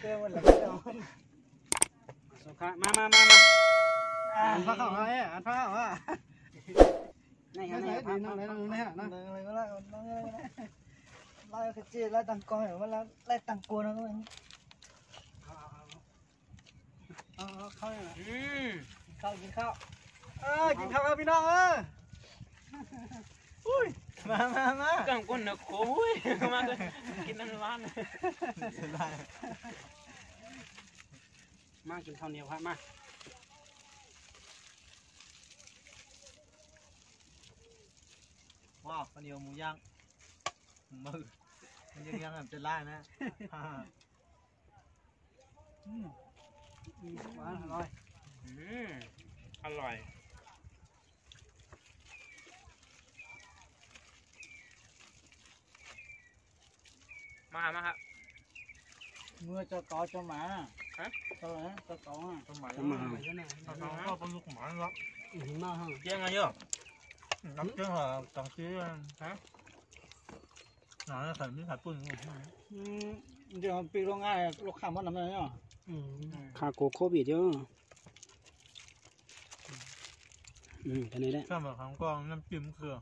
เจอมันแล้วก็สุขะมาอันพักของอะไรอันพักของอ่ะนี่ฮะนี่พักนั่งอะไรก็ได้นั่งอะไรก็ได้ไล่ขจีไล่ตังกอนหรือว่าไล่ตังกูนะก็มันเอาเข้าเนี่ยกินข้าวกินข้าวกินข้าวครับพี่น้องอุ้ยมากังก้นนะโอ้ยมาเลยกินน้ำร้านมากินข้าวเหนียวครับมาว้าวข้าวเหนียวหมูย่างมือมันยังแบบจะไล่นะหวานอร่อยอร่อยมาครับเมื่อเจ้าต่อเจ้าหมาฮะเจ้าไหนเจ้าต่อเจ้าหมาเจ้าหมาก็เป็นลูกหมาแล้ว มาฮะ เจ๊งไงเยอะน้ำเจ้าเหรอตังซื้อฮะหนาใส่ไม่ใส่ปุ่นเดี๋ยวปีโรงงานลูกค้ามันทำอะไรเนาะขาโกโควิดเยอะกันนี้แหละข้าวแบบของกองน้ำจิ้มคือ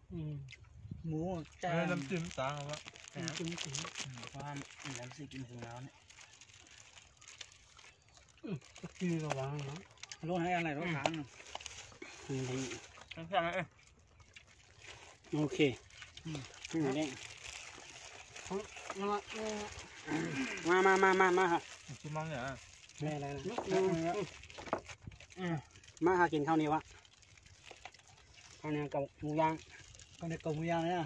หมูแจ่น้ำจิ้มต่างกันน้ำจิ้มถึงว่าน้ำซีกินถึงแล้วเนี่ยกินระวังเนาะรถให้อะไรรถถังใช่ไหมโอเคนี่แหละมาครับชิมมังเนี่ยอะไรมาหากินข้าวเหนียวะข้าวเหนียวกับหมูย่างข้าวเหนียวกับหมูย่างเนี่ย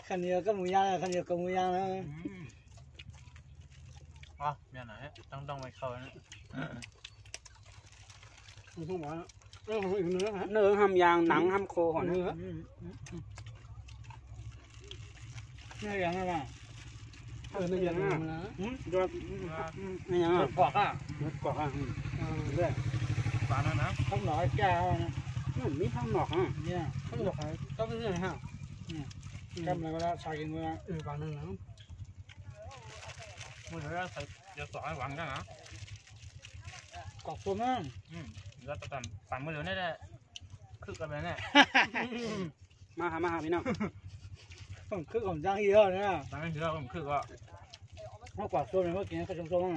ข้าวเหนียวกับหมูย่างข้าวเหนียวกับหมูย่างนะอ๋อเนี่ยไหนต้องไปเข้านะมันต้องบอกเนื้อห้ำยางหนังห้ำโคก่อนเนื้อย่างไรบ้างเนื้อย่างนะยอดนี่ยังกรอกอ่ะกรอกอ่ะเรื่อยปลานะข้าวหน่อยแก้วนะมีข้าวหนอกอ่ะเนี่ยข้าวหนอกต้องเป็นยังไงฮะกำลังเวลาชากินเวลาบางนึงนะมันจะใส่จะสอนหวังกันนะกรอกตัวมั้งแล้วตอนปั่นมือเหลือนี่แหละคึกกันไปเนี่ยมาพี่น้องผมคึกผมจ้างเยอะเนี่ยตอนนี้เราผมคึกก็มากกว่าตัวเลยเมื่อกี้ก็ชม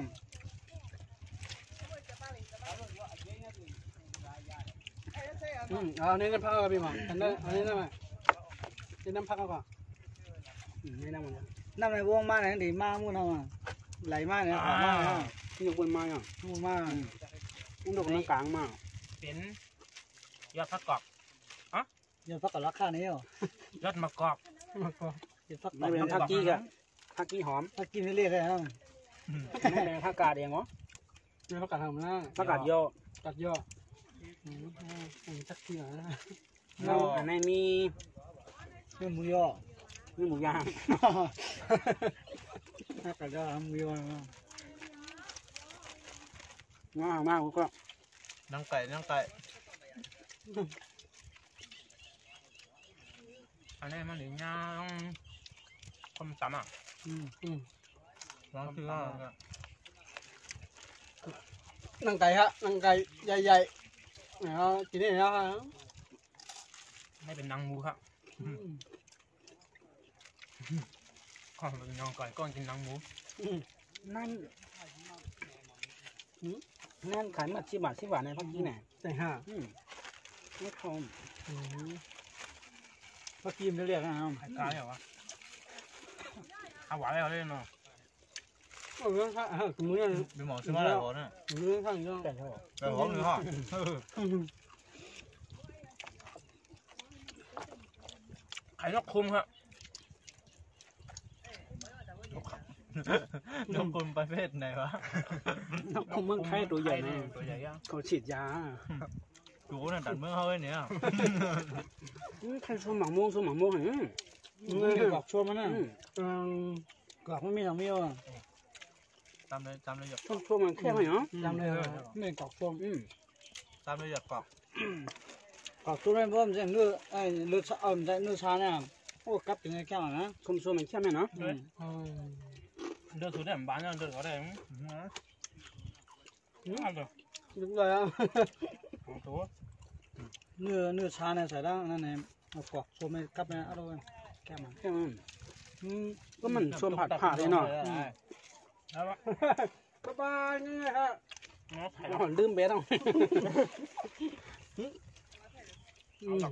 อันนี้น้ำพักเอาพี่หม่อันนี้น้ำอะไรนี่น้ำพักเอาก่อนนี่น้ำมันน้ำในวงมาไหนดีมากมุ่งเอาไหลมากเนี่ยหอมมากที่ยกบนมาอ่ะมากมันดกน้ำกลางมากเป็นยอดผักกอกยอดผักกอกราคานี้เหรอยอดมะกอกยอดผักกอกไม่เป็นผักกี้กันผักกี้หอมผักกี้ไม่เรียกเลยครับไม่เป็นผักกาดเองเหรอไม่ผักกาดทำนะผักกาดย่อตัดย่อผักกี้เหรออันนี้มีหมูย่อมีหมูย่างผักกาดย่อหมูย่อมากก็น้ำไก่อันนี้มันหนึ่งย่างคมตำอ่ะลองซื้อว่านังไก่ฮะนังไก่ใหญ่ๆเนี่ยกินได้แล้วไม่เป็นนางหมูครับก้อนเป็นนางไก่ก้อนกินนางหมูนั่นขายมา10 บาทในพักกี้ไหนใช่ฮะไม่คมพักกี้ไม่เรียกนะครับขายกาเหรอวะเอาหวานอะไรเนาะเรื่องข้าวคุณเนี่ยเป็นหมอซื้อมาอะไรก่อนเนี่ยเรื่องข้าวเยอะแต่หอมเลยฮะไข่นกคุมครับนกคุมประเภทไหนวะนกคุมเมืองไทยตัวใหญ่นะเขาฉีดยาดูนั่นตัดเมื่อเขาไอ้เนี่ยใครชมหมักม่วงเห็นกรอกชมมันน่ะกรอกไม่มีหรอกไม่เอาจำเลยหยอกชมมันแค่ไหนเนาะจำเลยไม่กรอกชมจำเลยหยอกกรอกชมไม่เพิ่มเสียงเลือดไอ้เลือดได้เลือดชาเนี่ยโอ้กลับถึงไอ้แค่ไหนนะชมมันแค่ไหนเนาะ เดือดสุดเนี่ยบ้านเราเดือดก็ได้เอาเลย đúng rồi á ตัว nửa xa này xảy ra nàyเอากรอกโซมไปกับเนี่ยเอาด้วยแก้มัน ก็มันชวนผัดเลยเนาะ แล้ววะ บ๊ายบายนี่ฮะ น้องไข่ ลืมเบสเอา